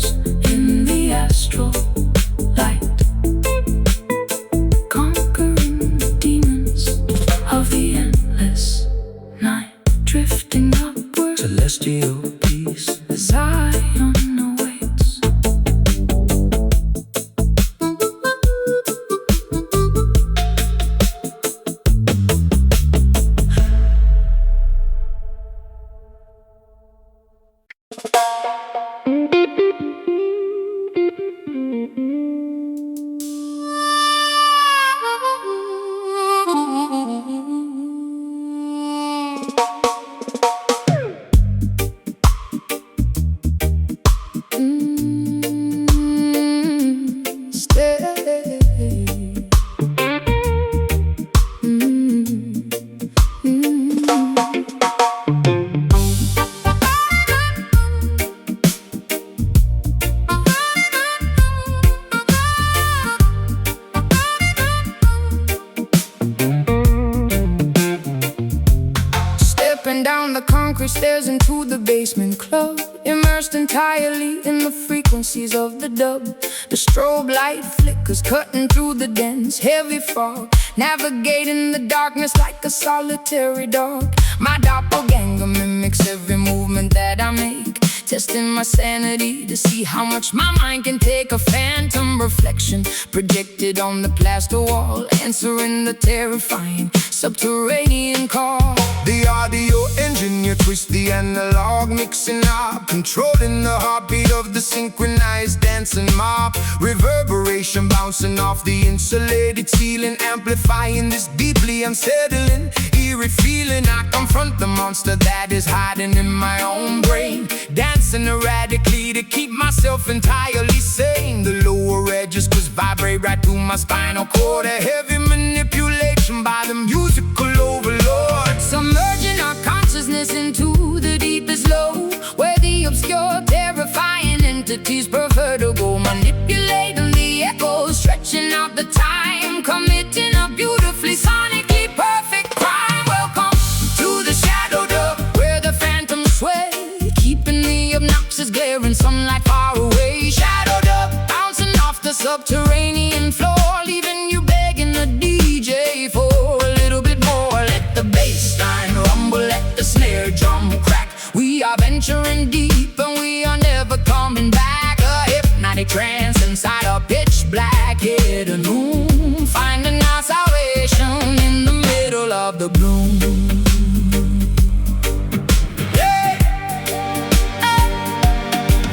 downstairs into the basement club, immersed entirely in the frequencies of the dub. The strobe light flickers, cutting through the dense, heavy fog, navigating the darkness like a solitary dog. My doppelganger mimics every movement that I make, testing my sanity to see how much my mind can take. A phantom reflection projected on the plaster wall, answering the terrifying subterranean call. The audio engineer twists the analog, mixing up, controlling the heartbeat of the synchronized dancing mob. Reverberation bouncing off the insulated ceiling, amplifying this deeply unsettling, eerie feeling. I confront the monster that is hiding in my own brain, dancing erratically to keep myself entirely sane. The lower edges just vibrate right through my spinal cord, a heavy manipulation by the musical overlord. Submerging our consciousness into the deepest low, where the obscure, terrifying entities prefer to go, manipulating the echoes, stretching out the time, committing a beautifully sonically perfect crime. Welcome to the shadow dub, where the phantoms sway, keeping the obnoxious glaring sunlight far away. Shadow dub, bouncing off the subterranean floor, leaving you begging the DJ for a little bit more. Let the bass line rumble, let the snare drum crack. We are venturing deep and we are never coming back. A hypnotic trance inside a pitch black hidden room, finding our salvation in the middle of the gloom.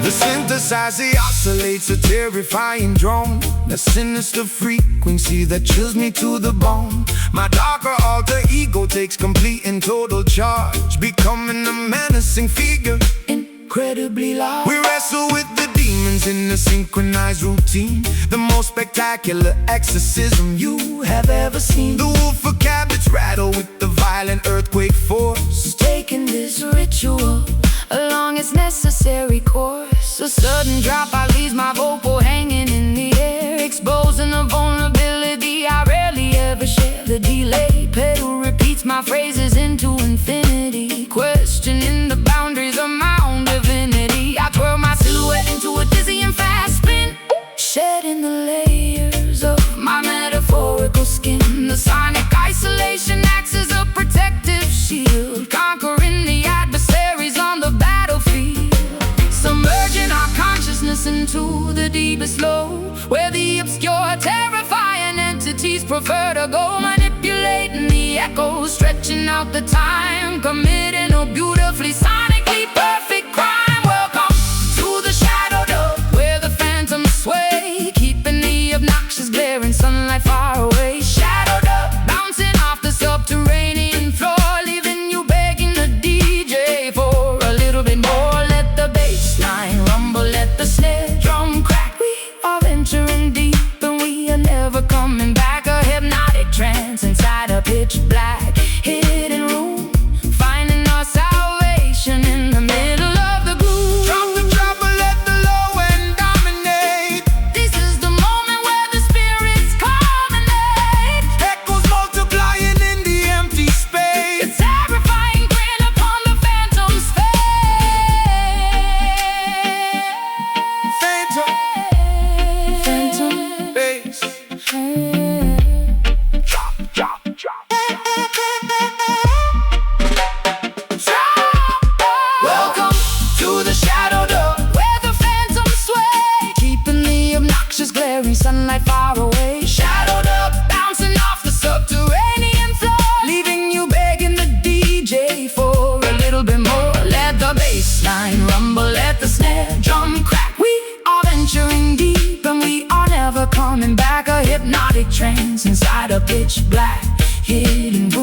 The synthesizer oscillates a terrifying drone, a sinister frequency that chills me to the bone. My darker alter ego takes complete and total charge, becoming a menacing figure, Incredibly large. we wrestle with the demons in a synchronized routine, the most spectacular exorcism you have ever seen. The woofer cabinets rattle with the violent earthquake force, Taking this ritual along its necessary course. A sudden dropout leaves my vocal hanging in the air, exposing a vulnerability I rarely ever share. The delay pedal repeats my phrases into infinity, questioning the boundaries of my own divinity. I twirl my silhouette into a dizzying fast spin, shedding the layers of my metaphorical skin. The sonic isolation acts as a protective shield, conquering the adversaries on the battlefield. Submerging our consciousness into the deepest low, where the obscure, terrifying entities prefer to go, manipulating the echoes, stretching out the time, committing a beautifully sonically perfect crime. Welcome to the shadow dub, where the phantoms sway, keeping the obnoxious glaring sunlight far away. Shadow dub, bouncing off the subterranean floor, leaving you begging the DJ for a little bit more. Let the bass line rumble, let the snare drum crack. We are venturing deep and we are never coming back. A hypnotic trance inside a pitch black hidden room, finding our salvation in the middle of the gloom. drop the treble, let the low end dominate, This is the moment where the spirits culminate. echoes multiplying in the empty The space. terrifying grin upon the phantom's face. Phantom bass. Drop, drop. Welcome to the shadow dub, where the phantoms sway, keeping the obnoxious glaring sunlight far away. Shadow dub, bouncing off the subterranean floor, leaving you begging the DJ for a little bit more. Let the bass line rumble, let the snare drum crack. We are venturing deep and we are never coming back. A hypnotic trance inside a pitch black hidden room.